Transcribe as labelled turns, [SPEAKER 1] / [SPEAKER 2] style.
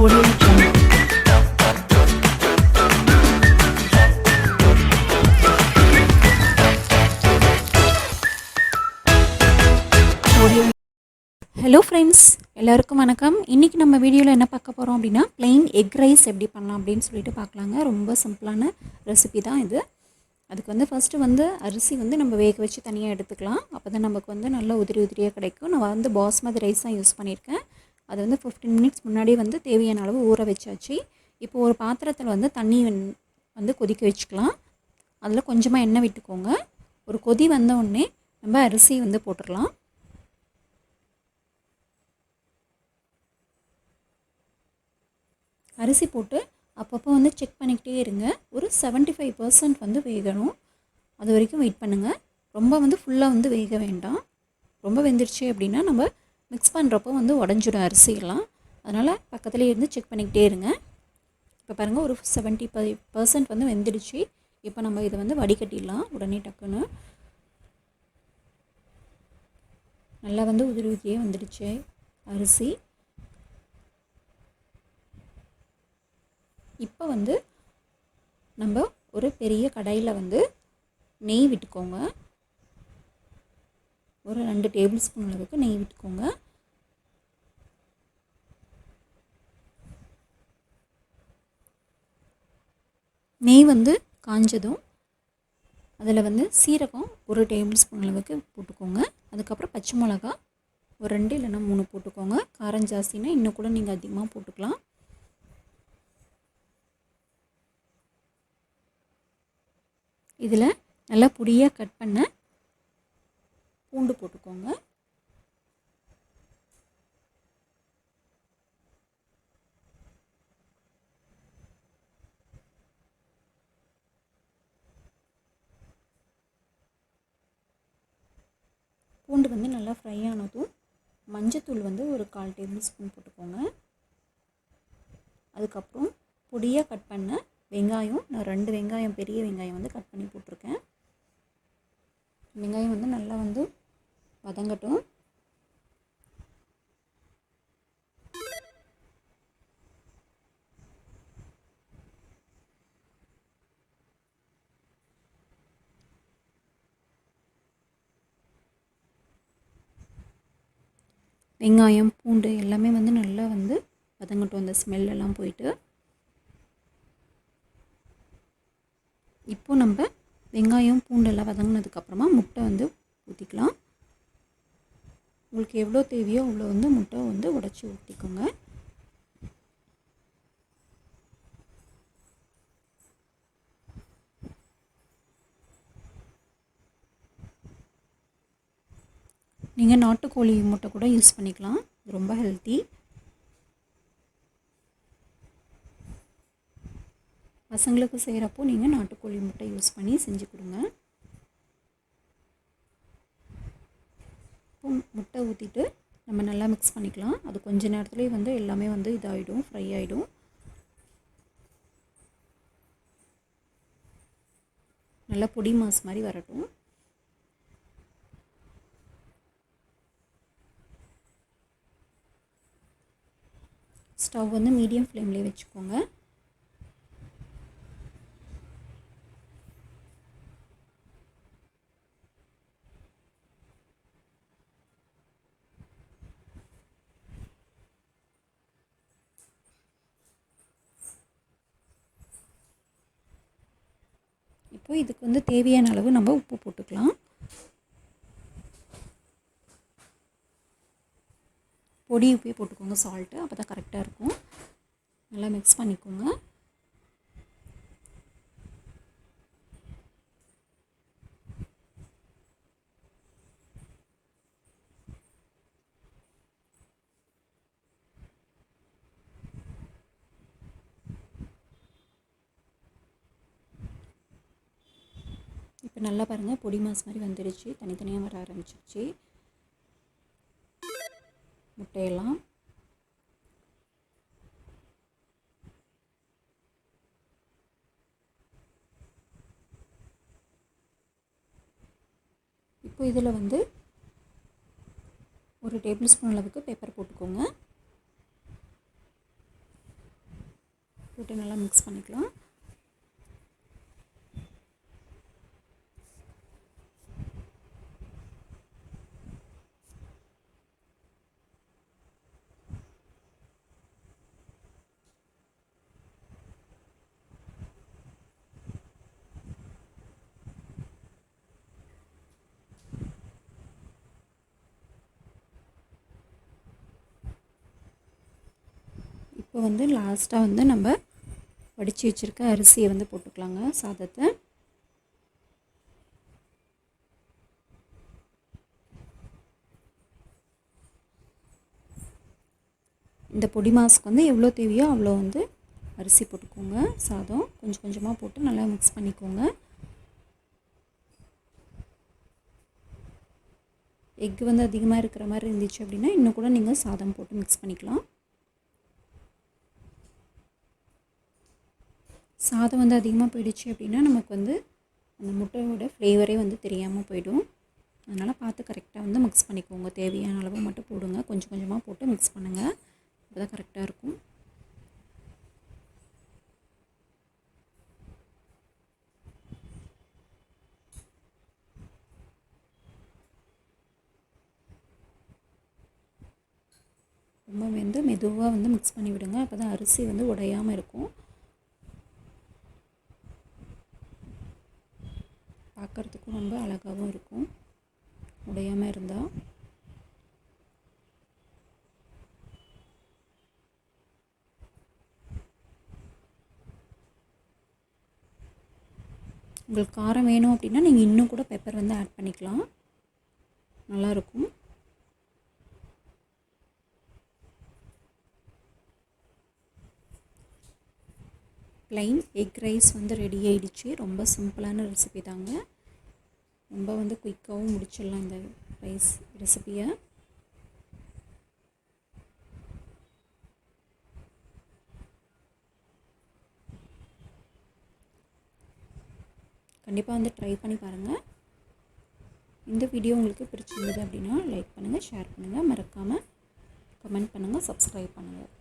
[SPEAKER 1] Audio Jungle. Audio. Hello friends, எல்லாருக்கும் வணக்கம். இன்றைக்கி நம்ம வீடியோவில் என்ன பார்க்க போகிறோம் அப்படின்னா plain எக் ரைஸ் எப்படி பண்ணலாம் அப்படின்னு சொல்லிட்டு பார்க்கலாங்க. ரொம்ப சிம்பிளான ரெசிபி தான் இது. அதுக்கு வந்து ஃபஸ்ட்டு வந்து அரிசி வந்து நம்ம வேக வச்சு தனியாக எடுத்துக்கலாம். அப்போ தான் நமக்கு வந்து நல்லா உதிரி உதிரியாக கிடைக்கும். நான் வந்து பாஸ்மதி ரைஸ் தான் யூஸ் பண்ணியிருக்கேன். அது வந்து 15 மினிட்ஸ் முன்னாடி வந்து தேவையான அளவு ஊற வச்சாச்சு. இப்போது ஒரு பாத்திரத்தில் வந்து தண்ணி வந்து கொதிக்க வச்சுக்கலாம். அதில் கொஞ்சமாக எண்ணெய் விட்டுக்கோங்க. ஒரு கொதி வந்த உடனே நம்ம அரிசி வந்து போட்டுடலாம். அரிசி போட்டு அப்பப்போ வந்து செக் பண்ணிக்கிட்டே இருங்க. ஒரு 75% வந்து வேகணும். அது வரைக்கும் வெயிட் பண்ணுங்கள். ரொம்ப வந்து ஃபுல்லாக வந்து வேக வேண்டாம். ரொம்ப வெந்துருச்சு அப்படின்னா நம்ம மிக்ஸ் பண்ணுறப்போ வந்து உடஞ்சிடும் அரிசியெல்லாம். அதனால் பக்கத்துலேயே இருந்து செக் பண்ணிக்கிட்டே இருங்க. இப்போ பாருங்கள், ஒரு 75% வந்து வெந்துடுச்சு. இப்போ நம்ம இதை வந்து வடிகட்டிடலாம் உடனே டக்குன்னு. நல்லா வந்து உதிரி உதிரியாக வந்துடுச்சு அரிசி. இப்போ வந்து நம்ம ஒரு பெரிய கடாயில் வந்து நெய் விட்டுக்கோங்க. ஒரு 2 டேபிள் ஸ்பூன் அளவுக்கு நெய் விட்டுக்கோங்க. நெய் வந்து காஞ்சதும் அதில் வந்து சீரகம் ஒரு டேபிள் ஸ்பூன் அளவுக்கு போட்டுக்கோங்க. அதுக்கப்புறம் பச்சை மிளகா ஒரு 2 இல்லைன்னா 3 போட்டுக்கோங்க. காரம் ஜாஸ்தினா இன்னும் கூட நீங்கள் அதிகமாக போட்டுக்கலாம். இதில் நல்லா பொடியாக கட் பண்ண பூண்டு போட்டுக்கோங்க. பூண்டு வந்து நல்லா ஃப்ரை ஆனதும் மஞ்சத்தூள் வந்து ஒரு 1/4 டேபிள் ஸ்பூன் போட்டுக்கோங்க. அதுக்கப்புறம் பொடியாக கட் பண்ண வெங்காயம், நான் 2 வெங்காயம், பெரிய வெங்காயம் வந்து கட் பண்ணி போட்டிருக்கேன். வெங்காயம் வந்து நல்லா வந்து வதங்கட்டும். வெங்காயம், பூண்டு எல்லாமே வந்து நல்லா வந்து வதங்கட்டும், அந்த ஸ்மெல்லெல்லாம் போயிட்டு. இப்போது நம்ம வெங்காயம் பூண்டெல்லாம் வதங்கினதுக்கப்புறமா முட்டை வந்து ஊற்றிக்கலாம். உங்களுக்கு எவ்வளோ தேவையோ அவ்வளோ வந்து முட்டை வந்து உடச்சி ஊற்றிக்கோங்க. நீங்கள் நாட்டுக்கோழி முட்டை கூட யூஸ் பண்ணிக்கலாம். இது ரொம்ப ஹெல்த்தி. பசங்களுக்கு செய்கிறப்போ நீங்கள் நாட்டுக்கோழி முட்டை யூஸ் பண்ணி செஞ்சு கொடுங்க. இப்போ முட்டை ஊற்றிட்டு நம்ம நல்லா மிக்ஸ் பண்ணிக்கலாம். அது கொஞ்ச நேரத்துலேயே வந்து எல்லாமே வந்து இதாகிடும், ஃப்ரை ஆகிடும். நல்லா பொடி மாஸ் மாதிரி வரட்டும். ஸ்டவ் வந்து மீடியம் ஃப்ளேம்லேயே வச்சுக்கோங்க. இப்போ இதுக்கு வந்து தேவையான அளவு நம்ம உப்பு போட்டுக்கலாம். பொடி உப்பே போட்டுக்கோங்க, சால்ட்டு. அப்போ தான் கரெக்டாக இருக்கும். நல்லா மிக்ஸ் பண்ணிக்கோங்க. இப்போ நல்லா பாருங்கள், பொடி மாஸ் மாதிரி வந்துடுச்சு. தனித்தனியாக வர ஆரம்பிச்சிருச்சு முட்டையெல்லாம். இப்போ இதில் வந்து ஒரு டேபிள் ஸ்பூன் அளவுக்கு பெப்பர் போட்டுக்கோங்க. போட்டு நல்லா மிக்ஸ் பண்ணிக்கலாம். இப்போ வந்து லாஸ்ட்டாக வந்து நம்ம வடித்து வச்சுருக்க அரிசியை வந்து போட்டுக்கலாங்க சாதத்தை. இந்த பொடி மாஸுக்கு வந்து எவ்வளோ தேவையோ அவ்வளோ வந்து அரிசி போட்டுக்கோங்க. சாதம் கொஞ்சம் கொஞ்சமாக போட்டு நல்லா மிக்ஸ் பண்ணிக்கோங்க. எக்கு வந்து அதிகமாக இருக்கிற மாதிரி இருந்துச்சு அப்படின்னா இன்னும் கூட நீங்கள் சாதம் போட்டு மிக்ஸ் பண்ணிக்கலாம். சாதம் வந்து அதிகமாக போயிடுச்சு அப்படின்னா நமக்கு வந்து அந்த முட்டையோட ஃப்ளேவரே வந்து தெரியாமல் போயிடும். அதனால் பார்த்து கரெக்டாக வந்து மிக்ஸ் பண்ணிக்கோங்க. தேவையான அளவு மட்டும் போடுங்க. கொஞ்சம் கொஞ்சமாக போட்டு மிக்ஸ் பண்ணுங்கள். அப்போ தான் கரெக்டாக இருக்கும். ரொம்ப வந்து மெதுவாக வந்து மிக்ஸ் பண்ணி விடுங்க. அப்போ தான் அரிசி வந்து உடையாமல் இருக்கும். பார்க்குறதுக்கும் ரொம்ப அழகாகவும் இருக்கும் உடையாமல் இருந்தால். உங்களுக்கு காரம் வேணும் அப்படின்னா நீங்கள் இன்னும் கூட பெப்பர் வந்து ஆட் பண்ணிக்கலாம். நல்லாயிருக்கும். ப்ளைன் எக் ரைஸ் வந்து ரெடி ஆகிடுச்சு. ரொம்ப சிம்பிளான ரெசிபி தாங்க. ரொம்ப வந்து குயிக்காகவும் முடிச்சிடலாம் இந்த ரைஸ் ரெசிபியை. கண்டிப்பாக வந்து ட்ரை பண்ணி பாருங்கள். இந்த வீடியோ உங்களுக்கு பிடிச்சிருந்தது அப்படின்னா லைக் பண்ணுங்கள், ஷேர் பண்ணுங்கள், மறக்காமல் கமெண்ட் பண்ணுங்கள், சப்ஸ்கிரைப் பண்ணுங்கள்.